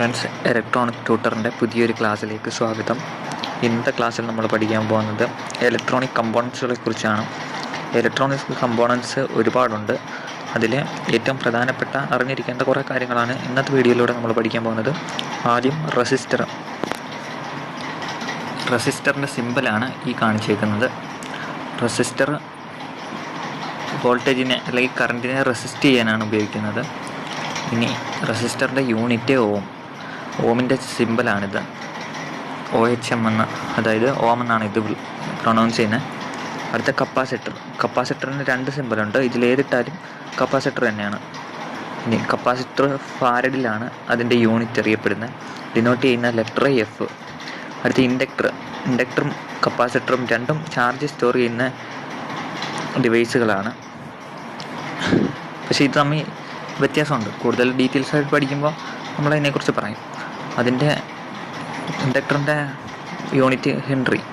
Friends, electronic ട്യൂട്ടറിൻ്റെ പുതിയൊരു ക്ലാസ്സിലേക്ക് സ്വാഗതം. ഇന്നത്തെ ക്ലാസ്സിൽ നമ്മൾ പഠിക്കാൻ പോകുന്നത് ഇലക്ട്രോണിക് കമ്പോണൻസുകളെ കുറിച്ചാണ്. ഇലക്ട്രോണിക് കമ്പോണൻസ് ഒരുപാടുണ്ട്. അതിൽ ഏറ്റവും പ്രധാനപ്പെട്ട അറിഞ്ഞിരിക്കേണ്ട കുറേ കാര്യങ്ങളാണ് ഇന്നത്തെ വീഡിയോയിലൂടെ നമ്മൾ പഠിക്കാൻ പോകുന്നത്. ആദ്യം റെസിസ്റ്ററിൻ്റെ സിമ്പലാണ് ഈ കാണിച്ചേക്കുന്നത്. റെസിസ്റ്റർ വോൾട്ടേജിനെ അല്ലെങ്കിൽ കറണ്ടിനെ റെസിസ്റ്റ് ചെയ്യാനാണ് ഉപയോഗിക്കുന്നത്. ഇനി റെസിസ്റ്ററിൻ്റെ യൂണിറ്റ് ഓമിൻ്റെ സിമ്പലാണിത്. OHM എന്ന്, അതായത് ഓം എന്നാണ് ഇത് പ്രൊണൗൺസ് ചെയ്യുന്നത്. അടുത്ത കപ്പാസിറ്ററിന് 2 സിമ്പലുണ്ട്. ഇതിലേതിട്ടാലും കപ്പാസിറ്റർ തന്നെയാണ്. ഇനി കപ്പാസിറ്റർ ഫാരഡിലാണ് അതിൻ്റെ യൂണിറ്റ് അറിയപ്പെടുന്നത്. ഡിനോട്ട് ചെയ്യുന്ന ലെറ്റർ F. അടുത്ത ഇൻഡക്ടറും കപ്പാസിറ്ററും രണ്ടും ചാർജ് സ്റ്റോർ ചെയ്യുന്ന ഡിവൈസുകളാണ്. പക്ഷേ ഇത് തമ്മിൽ വ്യത്യാസമുണ്ട്. കൂടുതൽ ഡീറ്റെയിൽസ് ആയിട്ട് പഠിക്കുമ്പോൾ നമ്മളതിനെക്കുറിച്ച് പറയും. അതിൻ്റെ ഇൻഡക്ടറിൻ്റെ യൂണിറ്റ്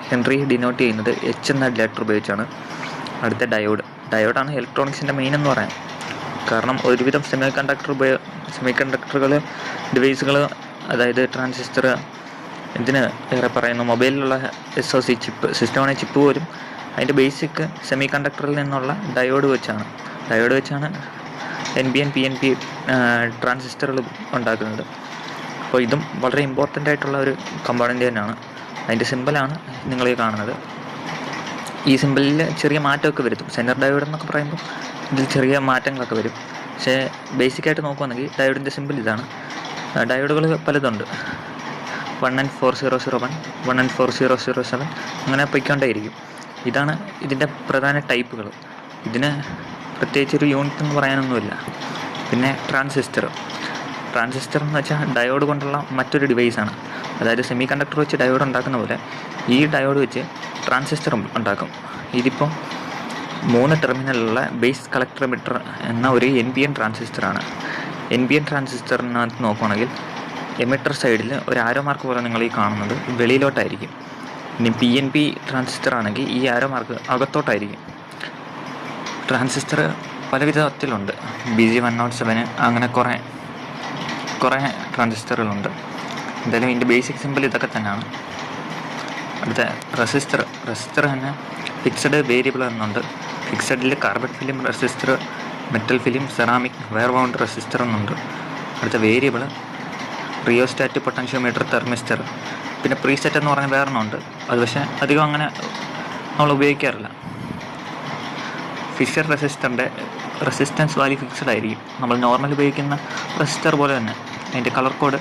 ഹെൻറി ഡിനോട്ട് ചെയ്യുന്നത് H എന്ന ലെറ്റർ ഉപയോഗിച്ചാണ്. അടുത്ത ഡയോഡാണ് ഇലക്ട്രോണിക്സിൻ്റെ മെയിൻ എന്ന് പറയാം. കാരണം ഒരുവിധം സെമി കണ്ടക്ടറുകൾ ഡിവൈസുകൾ, അതായത് ട്രാൻസിസ്റ്റർ, ഇതിന് ഏറെ പറയുന്നു മൊബൈലിലുള്ള SOC ചിപ്പ്, സിസ്റ്റമാണ് ചിപ്പ് പോലും അതിൻ്റെ ബേസിക് സെമി കണ്ടക്ടറിൽ നിന്നുള്ള ഡയോഡ് വെച്ചാണ് NPN PNP ട്രാൻസിസ്റ്ററുകൾ ഉണ്ടാക്കുന്നത്. അപ്പോൾ ഇതും വളരെ ഇമ്പോർട്ടൻ്റ് ആയിട്ടുള്ള ഒരു കമ്പോണൻ്റ് തന്നെയാണ്. അതിൻ്റെ സിമ്പലാണ് നിങ്ങൾ ഈ കാണുന്നത്. ഈ സിമ്പലിൽ ചെറിയ മാറ്റമൊക്കെ വരുത്തും. സെൻറ്റർ ഡയോഡ് എന്നൊക്കെ പറയുമ്പോൾ ഇതിൽ ചെറിയ മാറ്റങ്ങളൊക്കെ വരും. പക്ഷേ ബേസിക്കായിട്ട് നോക്കുകയാണെങ്കിൽ ഡയോഡിൻ്റെ സിമ്പിൾ ഇതാണ്. ഡയോഡുകൾ പലതുണ്ട്. 1N4001, 1N4007, അങ്ങനെ പൊയ്ക്കൊണ്ടേയിരിക്കും. ഇതാണ് ഇതിൻ്റെ പ്രധാന ടൈപ്പുകൾ. ഇതിന് പ്രത്യേകിച്ചൊരു യൂണിറ്റ് എന്ന് പറയാനൊന്നുമില്ല. പിന്നെ ട്രാൻസിസ്റ്റർ എന്ന് വെച്ചാൽ ഡയോഡ് കൊണ്ടുള്ള മറ്റൊരു ഡിവൈസാണ്. അതായത് സെമി കണ്ടക്ടർ വെച്ച് ഡയോഡ് ഉണ്ടാക്കുന്ന പോലെ ഈ ഡയോഡ് വെച്ച് ട്രാൻസിസ്റ്ററും ഉണ്ടാക്കും. ഇതിപ്പോൾ 3 ടെർമിനലുള്ള ബേസ് കളക്ടർ എമിറ്റർ എന്ന ഒരു NPN ട്രാൻസിസ്റ്ററാണ്. NPN ട്രാൻസിസ്റ്ററിനകത്ത് നോക്കുകയാണെങ്കിൽ എമിറ്റർ സൈഡിൽ ഒരു ആരോ മാർക്ക് പോലെ നിങ്ങൾ ഈ കാണുന്നത് വെളിയിലോട്ടായിരിക്കും. ഇനി PNP ട്രാൻസിസ്റ്റർ ആണെങ്കിൽ ഈ ആരോ മാർക്ക് അകത്തോട്ടായിരിക്കും. ട്രാൻസിസ്റ്റർ പല വിധത്തിലുണ്ട്. BG107, അങ്ങനെ കുറേ ട്രാൻസിസ്റ്ററുകളുണ്ട്. എന്തായാലും ഇതിൻ്റെ ബേസിക് സിമ്പിൾ ഇതൊക്കെ തന്നെയാണ്. അടുത്ത റെസിസ്റ്റർ തന്നെ ഫിക്സഡ്, വേരിയബിൾ എന്നുണ്ട്. ഫിക്സഡിൽ carbon film resistor, metal film, ceramic, wire bound resistor എന്നുണ്ട്. അടുത്ത വേരിയബിൾ റിയോസ്റ്റാറ്റ്, പൊട്ടൻഷ്യോമീറ്റർ, തെർമിസ്റ്റർ. പിന്നെ പ്രീസെറ്റ് എന്ന് പറഞ്ഞ വേറെണ്ണമുണ്ട്. അത് പക്ഷേ അധികം അങ്ങനെ നമ്മൾ ഉപയോഗിക്കാറില്ല. ഫിഷർ റെസിസ്റ്ററിൻ്റെ റെസിസ്റ്റൻസ് വാല്യൂ ഫിക്സഡ് ആയിരിക്കും. നമ്മൾ നോർമൽ ഉപയോഗിക്കുന്ന റെസിസ്റ്റർ പോലെ തന്നെ. അതിൻ്റെ കളർ കോഡ്